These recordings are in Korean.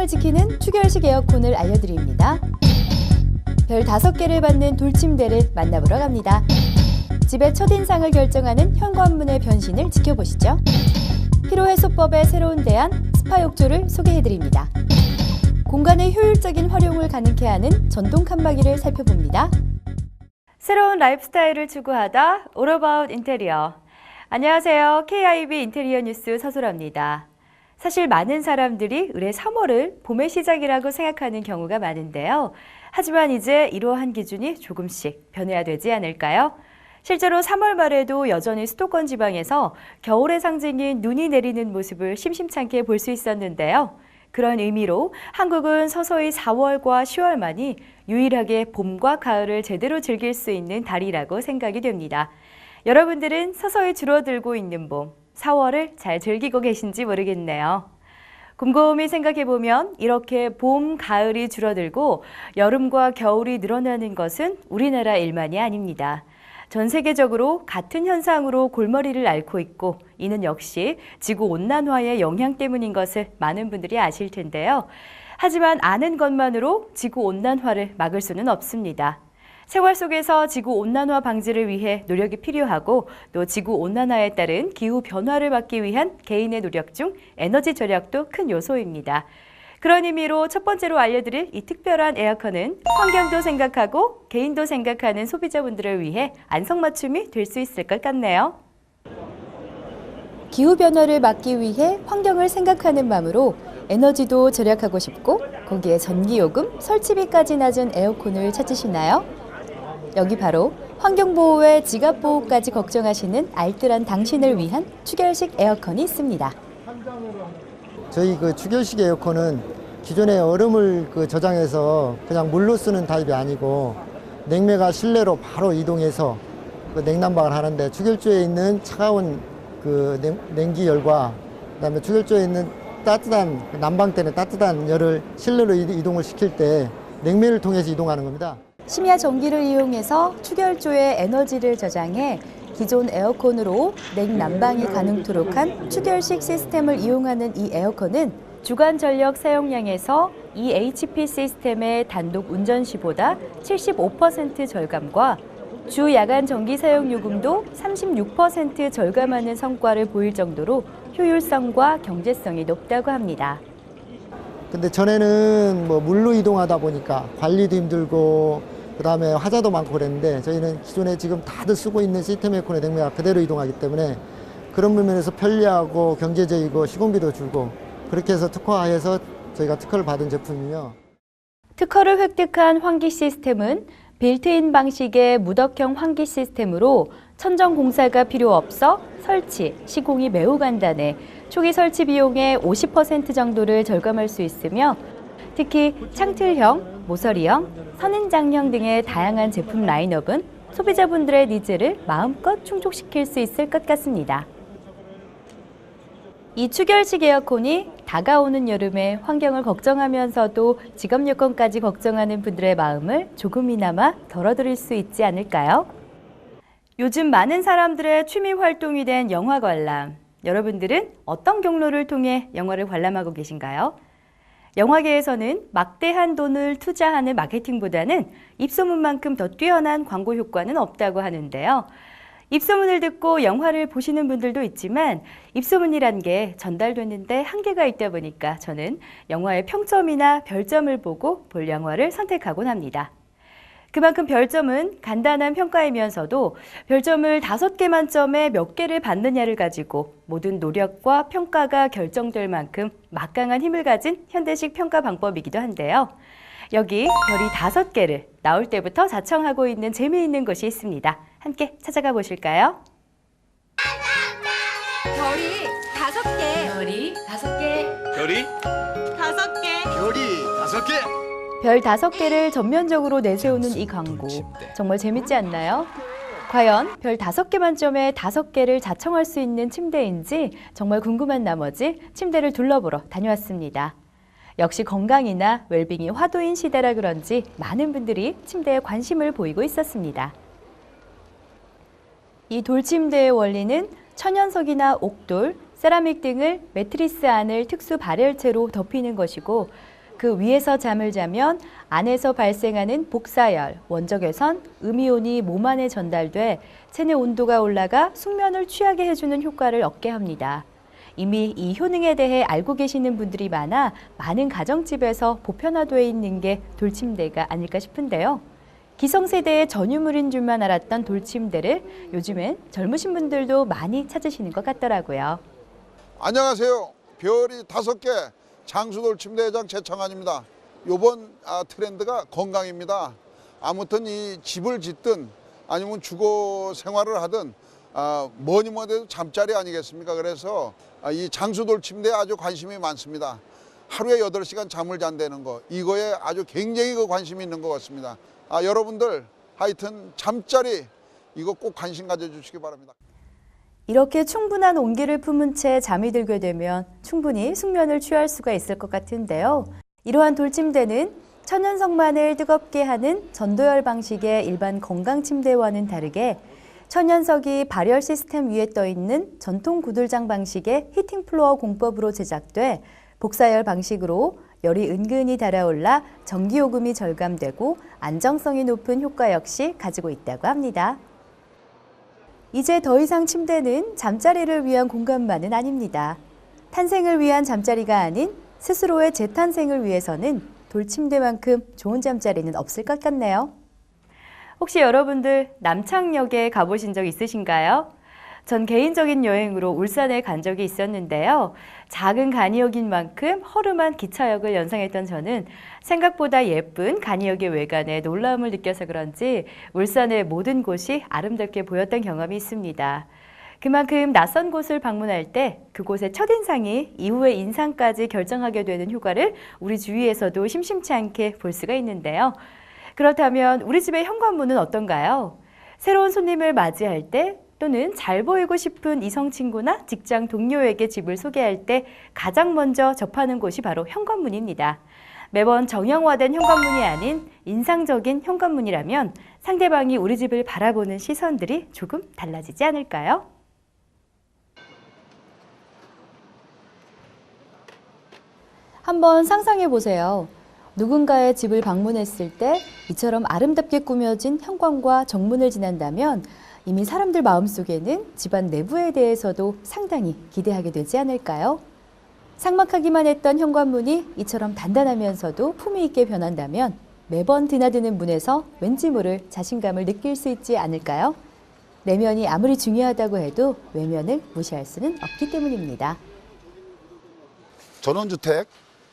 환경을 지키는 추결식 에어컨을 알려드립니다. 별 5개를 받는 돌침대를 만나보러 갑니다. 집의 첫인상을 결정하는 현관문의 변신을 지켜보시죠. 피로해소법의 새로운 대안 스파 욕조를 소개해드립니다. 공간의 효율적인 활용을 가능케 하는 전동 칸막이를 살펴봅니다. 새로운 라이프스타일을 추구하다 All About 인테리어. 안녕하세요. KIB 인테리어 뉴스 서소라입니다. 사실 많은 사람들이 올해 3월을 봄의 시작이라고 생각하는 경우가 많은데요. 하지만 이제 이러한 기준이 조금씩 변해야 되지 않을까요? 실제로 3월 말에도 여전히 수도권 지방에서 겨울의 상징인 눈이 내리는 모습을 심심찮게 볼 수 있었는데요. 그런 의미로 한국은 서서히 4월과 10월만이 유일하게 봄과 가을을 제대로 즐길 수 있는 달이라고 생각이 됩니다. 여러분들은 서서히 줄어들고 있는 봄, 4월을 잘 즐기고 계신지 모르겠네요. 곰곰이 생각해보면 이렇게 봄, 가을이 줄어들고 여름과 겨울이 늘어나는 것은 우리나라 일만이 아닙니다. 전 세계적으로 같은 현상으로 골머리를 앓고 있고 이는 역시 지구온난화의 영향 때문인 것을 많은 분들이 아실 텐데요. 하지만 아는 것만으로 지구온난화를 막을 수는 없습니다. 생활 속에서 지구온난화 방지를 위해 노력이 필요하고 또 지구온난화에 따른 기후변화를 막기 위한 개인의 노력 중 에너지 절약도 큰 요소입니다. 그런 의미로 첫 번째로 알려드릴 이 특별한 에어컨은 환경도 생각하고 개인도 생각하는 소비자분들을 위해 안성맞춤이 될 수 있을 것 같네요. 기후변화를 막기 위해 환경을 생각하는 마음으로 에너지도 절약하고 싶고 거기에 전기요금, 설치비까지 낮은 에어컨을 찾으시나요? 여기 바로 환경보호에 지갑보호까지 걱정하시는 알뜰한 당신을 위한 추결식 에어컨이 있습니다. 저희 추결식 에어컨은 기존의 얼음을 저장해서 그냥 물로 쓰는 타입이 아니고 냉매가 실내로 바로 이동해서 냉난방을 하는데 추결조에 있는 차가운 냉기열과 그다음에 추결조에 있는 따뜻한 난방대는 따뜻한 열을 실내로 이동을 시킬 때 냉매를 통해서 이동하는 겁니다. 심야 전기를 이용해서 추결조에 에너지를 저장해 기존 에어컨으로 냉난방이 가능토록 한 추결식 시스템을 이용하는 이 에어컨은 주간 전력 사용량에서 EHP 시스템의 단독 운전 시보다 75% 절감과 주 야간 전기 사용 요금도 36% 절감하는 성과를 보일 정도로 효율성과 경제성이 높다고 합니다. 근데 전에는 물로 이동하다 보니까 관리도 힘들고 그다음에 화자도 많고 그랬는데 저희는 기존에 지금 다들 쓰고 있는 시스템 에어컨의 냉매가 그대로 이동하기 때문에 그런 부분에서 편리하고 경제적이고 시공비도 줄고 그렇게 해서 특화해서 저희가 특허를 받은 제품이며 특허를 획득한 환기 시스템은 빌트인 방식의 무덕형 환기 시스템으로 천정 공사가 필요 없어 설치, 시공이 매우 간단해 초기 설치 비용의 50% 정도를 절감할 수 있으며 특히 창틀형, 모서리형, 선인장형 등의 다양한 제품 라인업은 소비자분들의 니즈를 마음껏 충족시킬 수 있을 것 같습니다. 이 추결식 에어컨이 다가오는 여름에 환경을 걱정하면서도 지갑 여건까지 걱정하는 분들의 마음을 조금이나마 덜어드릴 수 있지 않을까요? 요즘 많은 사람들의 취미 활동이 된 영화 관람. 여러분들은 어떤 경로를 통해 영화를 관람하고 계신가요? 영화계에서는 막대한 돈을 투자하는 마케팅보다는 입소문만큼 더 뛰어난 광고 효과는 없다고 하는데요. 입소문을 듣고 영화를 보시는 분들도 있지만 입소문이란 게 전달되는데 한계가 있다 보니까 저는 영화의 평점이나 별점을 보고 볼 영화를 선택하곤 합니다. 그만큼 별점은 간단한 평가이면서도 별점을 5개 만점에 몇 개를 받느냐를 가지고 모든 노력과 평가가 결정될 만큼 막강한 힘을 가진 현대식 평가 방법이기도 한데요. 여기 별이 5개를 나올 때부터 자청하고 있는 재미있는 곳이 있습니다. 함께 찾아가 보실까요? 별이 5개. 별이 5개. 별이 5개. 별이 5개. 별 5개를 전면적으로 내세우는 이 광고. 정말 재밌지 않나요? 과연 별 5개 만점에 5개를 자청할 수 있는 침대인지 정말 궁금한 나머지 침대를 둘러보러 다녀왔습니다. 역시 건강이나 웰빙이 화두인 시대라 그런지 많은 분들이 침대에 관심을 보이고 있었습니다. 이 돌침대의 원리는 천연석이나 옥돌, 세라믹 등을 매트리스 안을 특수 발열체로 덮이는 것이고 그 위에서 잠을 자면 안에서 발생하는 복사열, 원적외선, 음이온이 몸 안에 전달돼 체내 온도가 올라가 숙면을 취하게 해주는 효과를 얻게 합니다. 이미 이 효능에 대해 알고 계시는 분들이 많아 많은 가정집에서 보편화되어 있는 게 돌침대가 아닐까 싶은데요. 기성세대의 전유물인 줄만 알았던 돌침대를 요즘엔 젊으신 분들도 많이 찾으시는 것 같더라고요. 안녕하세요. 별이 5개 장수돌침대 회장 최창환입니다. 이번 트렌드가 건강입니다. 아무튼 이 집을 짓든 아니면 주거 생활을 하든 뭐니 해도 잠자리 아니겠습니까? 그래서 이 장수돌침대에 아주 관심이 많습니다. 하루에 8시간 잠을 잔다는 거, 이거에 아주 굉장히 관심이 있는 것 같습니다. 여러분들 하여튼 잠자리 이거 꼭 관심 가져주시기 바랍니다. 이렇게 충분한 온기를 품은 채 잠이 들게 되면 충분히 숙면을 취할 수가 있을 것 같은데요. 이러한 돌침대는 천연성만을 뜨겁게 하는 전도열 방식의 일반 건강침대와는 다르게 천연석이 발열 시스템 위에 떠 있는 전통 구들장 방식의 히팅플로어 공법으로 제작돼 복사열 방식으로 열이 은근히 달아올라 전기요금이 절감되고 안정성이 높은 효과 역시 가지고 있다고 합니다. 이제 더 이상 침대는 잠자리를 위한 공간만은 아닙니다. 탄생을 위한 잠자리가 아닌 스스로의 재탄생을 위해서는 돌침대만큼 좋은 잠자리는 없을 것 같네요. 혹시 여러분들 남창역에 가보신 적 있으신가요? 전 개인적인 여행으로 울산에 간 적이 있었는데요. 작은 간이역인 만큼 허름한 기차역을 연상했던 저는 생각보다 예쁜 간이역의 외관에 놀라움을 느껴서 그런지 울산의 모든 곳이 아름답게 보였던 경험이 있습니다. 그만큼 낯선 곳을 방문할 때 그곳의 첫인상이 이후의 인상까지 결정하게 되는 효과를 우리 주위에서도 심심치 않게 볼 수가 있는데요. 그렇다면 우리 집의 현관문은 어떤가요? 새로운 손님을 맞이할 때 또는 잘 보이고 싶은 이성 친구나 직장 동료에게 집을 소개할 때 가장 먼저 접하는 곳이 바로 현관문입니다. 매번 정형화된 현관문이 아닌 인상적인 현관문이라면 상대방이 우리 집을 바라보는 시선들이 조금 달라지지 않을까요? 한번 상상해 보세요. 누군가의 집을 방문했을 때 이처럼 아름답게 꾸며진 현관과 정문을 지난다면 이미 사람들 마음속에는 집안 내부에 대해서도 상당히 기대하게 되지 않을까요? 삭막하기만 했던 현관문이 이처럼 단단하면서도 품위 있게 변한다면 매번 드나드는 문에서 왠지 모를 자신감을 느낄 수 있지 않을까요? 내면이 아무리 중요하다고 해도 외면을 무시할 수는 없기 때문입니다. 전원주택,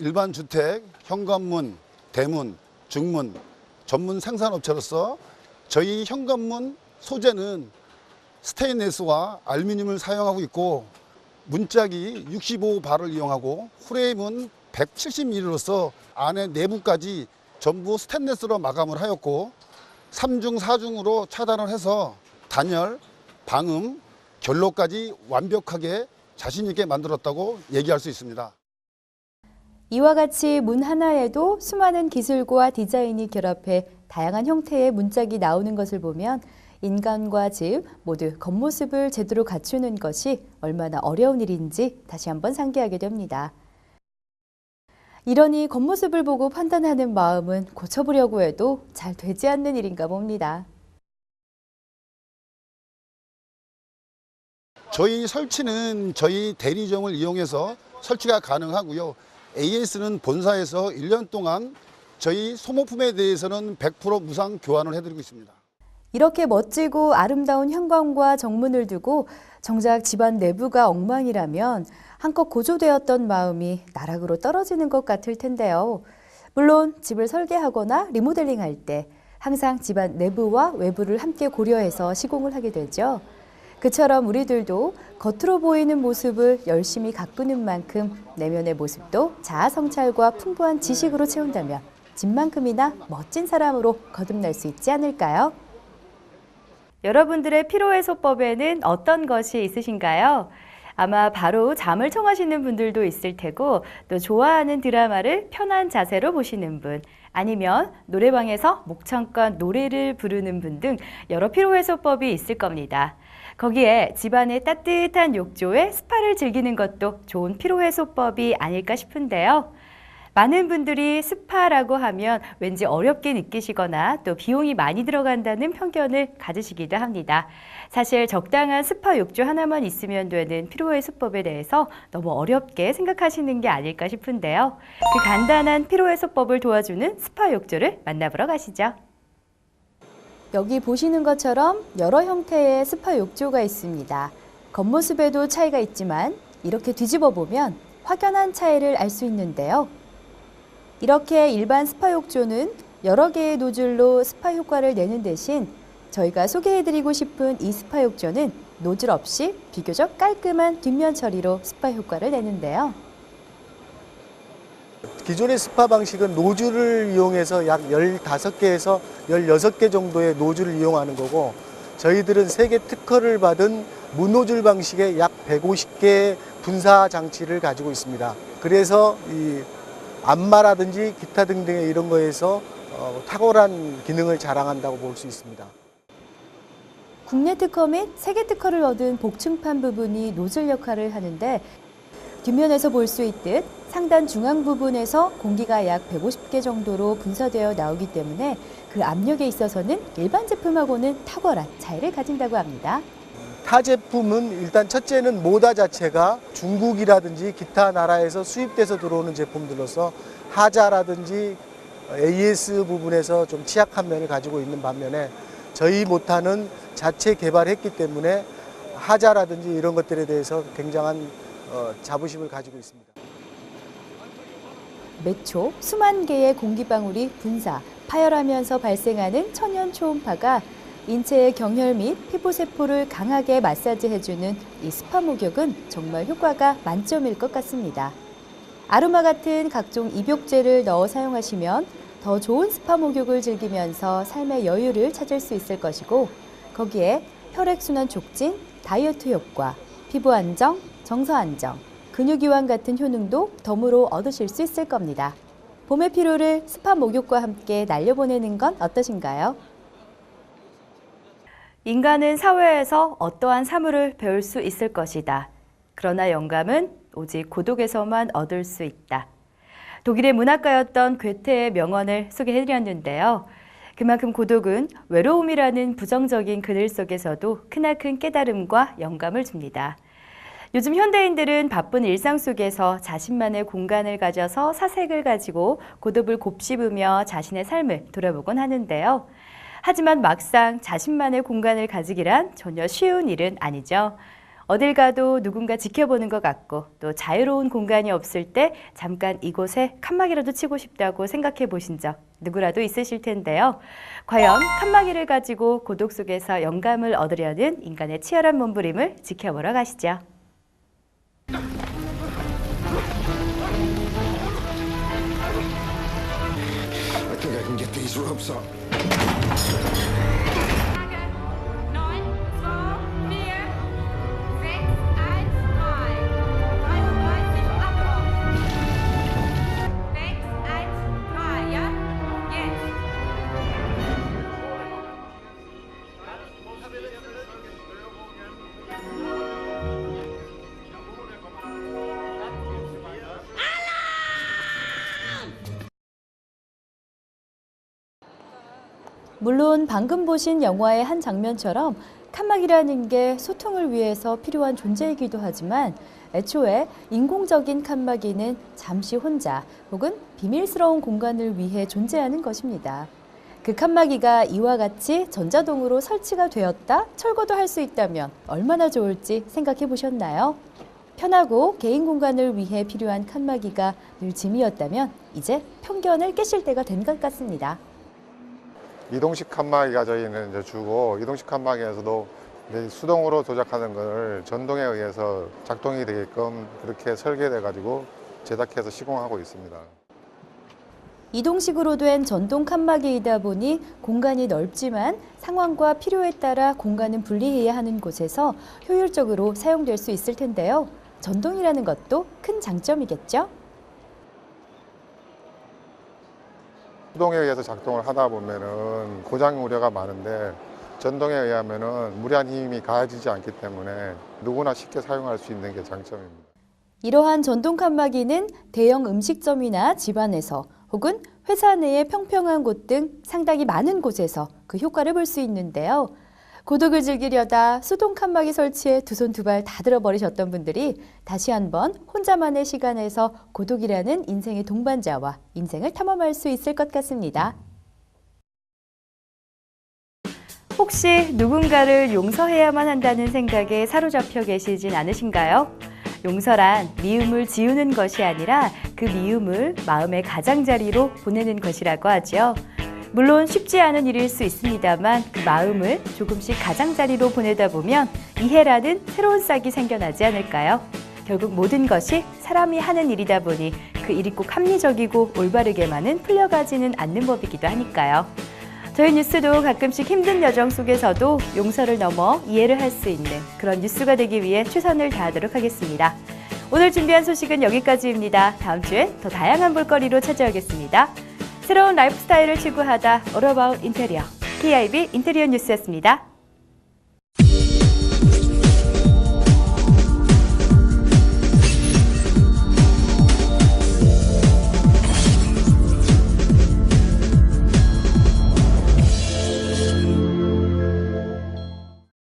일반주택, 현관문, 대문, 중문, 전문 생산업체로서 저희 현관문 소재는 스테인레스와 알루미늄을 사용하고 있고 문짝이 65발을 이용하고 프레임은 170mm로서 안에 내부까지 전부 스테인레스로 마감을 하였고 3중, 4중으로 차단을 해서 단열, 방음, 결로까지 완벽하게 자신 있게 만들었다고 얘기할 수 있습니다. 이와 같이 문 하나에도 수많은 기술과 디자인이 결합해 다양한 형태의 문짝이 나오는 것을 보면 인간과 집 모두 겉모습을 제대로 갖추는 것이 얼마나 어려운 일인지 다시 한번 상기하게 됩니다. 이러니 겉모습을 보고 판단하는 마음은 고쳐보려고 해도 잘 되지 않는 일인가 봅니다. 저희 설치는 저희 대리점을 이용해서 설치가 가능하고요. AS는 본사에서 1년 동안 저희 소모품에 대해서는 100% 무상 교환을 해드리고 있습니다. 이렇게 멋지고 아름다운 현관과 정문을 두고 정작 집안 내부가 엉망이라면 한껏 고조되었던 마음이 나락으로 떨어지는 것 같을 텐데요. 물론 집을 설계하거나 리모델링할 때 항상 집안 내부와 외부를 함께 고려해서 시공을 하게 되죠. 그처럼 우리들도 겉으로 보이는 모습을 열심히 가꾸는 만큼 내면의 모습도 자아 성찰과 풍부한 지식으로 채운다면 집만큼이나 멋진 사람으로 거듭날 수 있지 않을까요? 여러분들의 피로해소법에는 어떤 것이 있으신가요? 아마 바로 잠을 청하시는 분들도 있을 테고 또 좋아하는 드라마를 편한 자세로 보시는 분 아니면 노래방에서 목청껏 노래를 부르는 분 등 여러 피로해소법이 있을 겁니다. 거기에 집안의 따뜻한 욕조에 스파를 즐기는 것도 좋은 피로해소법이 아닐까 싶은데요. 많은 분들이 스파라고 하면 왠지 어렵게 느끼시거나 또 비용이 많이 들어간다는 편견을 가지시기도 합니다. 사실 적당한 스파 욕조 하나만 있으면 되는 피로해소법에 대해서 너무 어렵게 생각하시는 게 아닐까 싶은데요. 그 간단한 피로해소법을 도와주는 스파 욕조를 만나보러 가시죠. 여기 보시는 것처럼 여러 형태의 스파 욕조가 있습니다. 겉모습에도 차이가 있지만 이렇게 뒤집어 보면 확연한 차이를 알 수 있는데요. 이렇게 일반 스파 욕조는 여러 개의 노즐로 스파 효과를 내는 대신 저희가 소개해드리고 싶은 이 스파 욕조는 노즐 없이 비교적 깔끔한 뒷면 처리로 스파 효과를 내는데요. 기존의 스파 방식은 노즐을 이용해서 약 15개에서 16개 정도의 노즐을 이용하는 거고 저희들은 세계 특허를 받은 무노즐 방식의 약 150개의 분사 장치를 가지고 있습니다. 그래서 이 안마라든지 기타 등등의 이런 거에서 탁월한 기능을 자랑한다고 볼 수 있습니다. 국내 특허 및 세계 특허를 얻은 복층판 부분이 노즐 역할을 하는데 뒷면에서 볼 수 있듯 상단 중앙 부분에서 공기가 약 150개 정도로 분사되어 나오기 때문에 그 압력에 있어서는 일반 제품하고는 탁월한 차이를 가진다고 합니다. 타 제품은 일단 첫째는 모다 자체가 중국이라든지 기타 나라에서 수입돼서 들어오는 제품들로서 하자라든지 AS 부분에서 좀 취약한 면을 가지고 있는 반면에 저희 모타는 자체 개발했기 때문에 하자라든지 이런 것들에 대해서 굉장한 자부심을 가지고 있습니다. 매초 수만 개의 공기방울이 분사, 파열하면서 발생하는 천연 초음파가 인체의 경혈 및 피부세포를 강하게 마사지해주는 이 스파 목욕은 정말 효과가 만점일 것 같습니다. 아로마 같은 각종 입욕제를 넣어 사용하시면 더 좋은 스파 목욕을 즐기면서 삶의 여유를 찾을 수 있을 것이고 거기에 혈액순환 촉진, 다이어트 효과, 피부 안정, 정서 안정, 근육 이완 같은 효능도 덤으로 얻으실 수 있을 겁니다. 봄의 피로를 스파 목욕과 함께 날려보내는 건 어떠신가요? 인간은 사회에서 어떠한 사물을 배울 수 있을 것이다. 그러나 영감은 오직 고독에서만 얻을 수 있다. 독일의 문학가였던 괴테의 명언을 소개해드렸는데요. 그만큼 고독은 외로움이라는 부정적인 그늘 속에서도 크나큰 깨달음과 영감을 줍니다. 요즘 현대인들은 바쁜 일상 속에서 자신만의 공간을 가져서 사색을 가지고 고독을 곱씹으며 자신의 삶을 돌아보곤 하는데요. 하지만 막상 자신만의 공간을 가지기란 전혀 쉬운 일은 아니죠. 어딜 가도 누군가 지켜보는 것 같고 또 자유로운 공간이 없을 때 잠깐 이곳에 칸막이라도 치고 싶다고 생각해 보신 적 누구라도 있으실 텐데요. 과연 칸막이를 가지고 고독 속에서 영감을 얻으려는 인간의 치열한 몸부림을 지켜보러 가시죠. I think I can get these ropes up. 9, 2, 4, 6, 1, 3, 33 Ablauf. 6, 1, 3, ja? Jetzt. 물론 방금 보신 영화의 한 장면처럼 칸막이라는 게 소통을 위해서 필요한 존재이기도 하지만 애초에 인공적인 칸막이는 잠시 혼자 혹은 비밀스러운 공간을 위해 존재하는 것입니다. 그 칸막이가 이와 같이 전자동으로 설치가 되었다 철거도 할 수 있다면 얼마나 좋을지 생각해 보셨나요? 편하고 개인 공간을 위해 필요한 칸막이가 늘 짐이었다면 이제 편견을 깨실 때가 된 것 같습니다. 이동식 칸막이가 저희는 이제 주고 이동식 칸막이에서도 수동으로 조작하는 걸 전동에 의해서 작동이 되게끔 그렇게 설계돼 가지고 제작해서 시공하고 있습니다. 이동식으로 된 전동 칸막이이다 보니 공간이 넓지만 상황과 필요에 따라 공간은 분리해야 하는 곳에서 효율적으로 사용될 수 있을 텐데요. 전동이라는 것도 큰 장점이겠죠? 수동에 의해서 작동을 하다 보면은 고장 우려가 많은데 전동에 의하면은 무리한 힘이 가해지지 않기 때문에 누구나 쉽게 사용할 수 있는 게 장점입니다. 이러한 전동 칸막이는 대형 음식점이나 집안에서 혹은 회사 내의 평평한 곳 등 상당히 많은 곳에서 그 효과를 볼 수 있는데요. 고독을 즐기려다 수동 칸막이 설치에 두 손 두 발 다 들어버리셨던 분들이 다시 한번 혼자만의 시간에서 고독이라는 인생의 동반자와 인생을 탐험할 수 있을 것 같습니다. 혹시 누군가를 용서해야만 한다는 생각에 사로잡혀 계시진 않으신가요? 용서란 미움을 지우는 것이 아니라 그 미움을 마음의 가장자리로 보내는 것이라고 하죠. 물론 쉽지 않은 일일 수 있습니다만 그 마음을 조금씩 가장자리로 보내다 보면 이해라는 새로운 싹이 생겨나지 않을까요? 결국 모든 것이 사람이 하는 일이다 보니 그 일이 꼭 합리적이고 올바르게만은 풀려가지는 않는 법이기도 하니까요. 저희 뉴스도 가끔씩 힘든 여정 속에서도 용서를 넘어 이해를 할 수 있는 그런 뉴스가 되기 위해 최선을 다하도록 하겠습니다. 오늘 준비한 소식은 여기까지입니다. 다음 주에 더 다양한 볼거리로 찾아오겠습니다. 새로운 라이프 스타일을 추구하다 All About 인테리어, KIB 인테리어 뉴스였습니다.